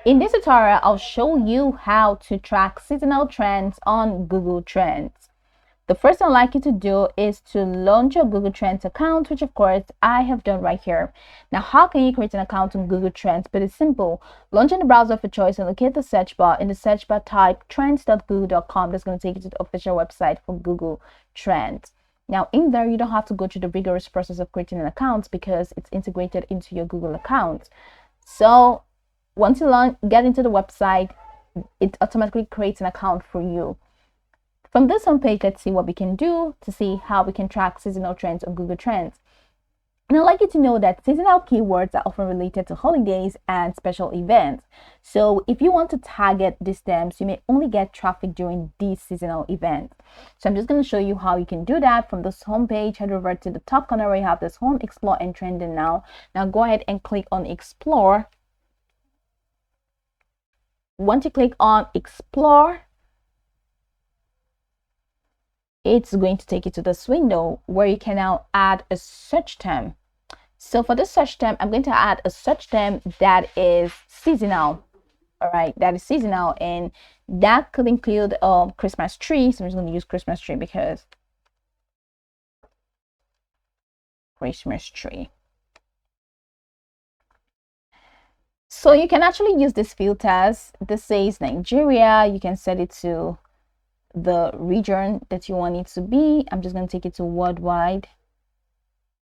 In this tutorial, I'll show you how to track seasonal trends on Google Trends. The first thing I'd like you to do is to launch your Google Trends account, which of course I have done right here. Now, how can you create an account on Google Trends? But it's simple. Launch in the browser of your choice and locate the search bar. In the search bar, type trends.google.com. That's going to take you to the official website for Google Trends. Now, in there, you don't have to go through the rigorous process of creating an account because it's integrated into your Google account. So once you get into the website, it automatically creates an account for you. From this homepage, let's see what we can do to see how we can track seasonal trends on Google Trends. And I'd like you to know that seasonal keywords are often related to holidays and special events. So if you want to target these terms, you may only get traffic during these seasonal events. So I'm just going to show you how you can do that. From this homepage, head over to the top corner where you have this Home, Explore, and Trending Now. Now go ahead and click on Explore. Once you click on Explore, it's going to take you to this window where you can now add a search term. So for this search term, I'm going to add a search term that is seasonal. All right, that is seasonal, and that could include Christmas tree. So I'm just going to use Christmas tree because Christmas tree. So you can actually use these filters. This says Nigeria. You can set it to the region that you want it to be. I'm just going to take it to worldwide.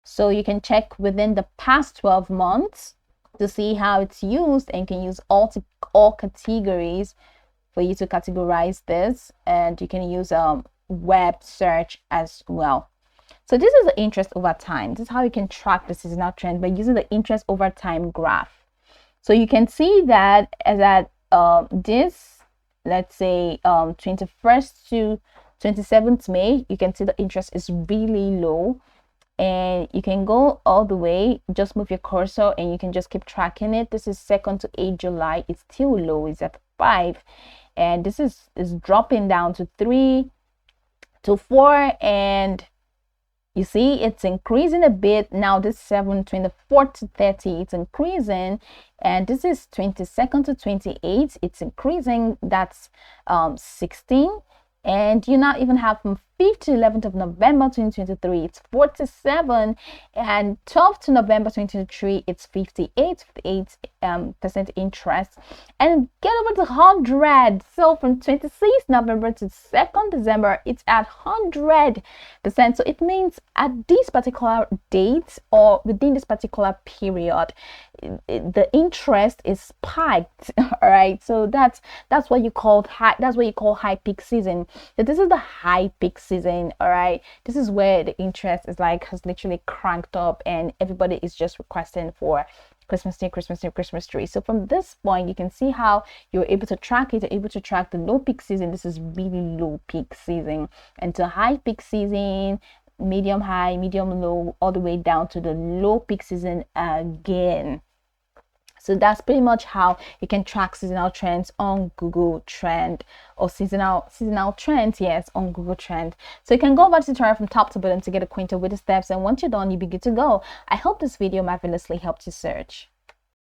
So you can check within the past 12 months to see how it's used, and you can use all categories for you to categorize this, and you can use web search as well. So this is the interest over time. This is how you can track the seasonal trend by using the interest over time graph. So you can see that as at this, let's say 21st to 27th May, you can see the interest is really low, and you can go all the way, just move your cursor and you can just keep tracking it. This is 2nd to 8th July. It's still low, it's at 5, and this is dropping down to 3 to 4, and you see it's increasing a bit now. This 24th to 30, it's increasing, and this is 22nd to 28, it's increasing. That's 16, and you now even have from 5th to 11th of November 2023, it's 47, and 12th to November 2023, it's 58% interest, and get over to 100. So from 26th November to 2nd December, it's at 100%. So it means at this particular date or within this particular period, the interest is spiked. All right, so that's what you call high peak season. So this is the high peak season. All right, this is where the interest is has literally cranked up, and everybody is just requesting for Christmas tree, Christmas tree, Christmas tree. So from this point, you can see how you're able to track it. You're able to track the low peak season. This is really low peak season, and to high peak season, medium high, medium low, all the way down to the low peak season again. So that's pretty much how you can track seasonal trends on Google Trend, or seasonal trends, yes, on Google Trend. So you can go over the tutorial from top to bottom to get acquainted with the steps, and once you're done, you'll be good to go. I hope this video marvelously helped you search.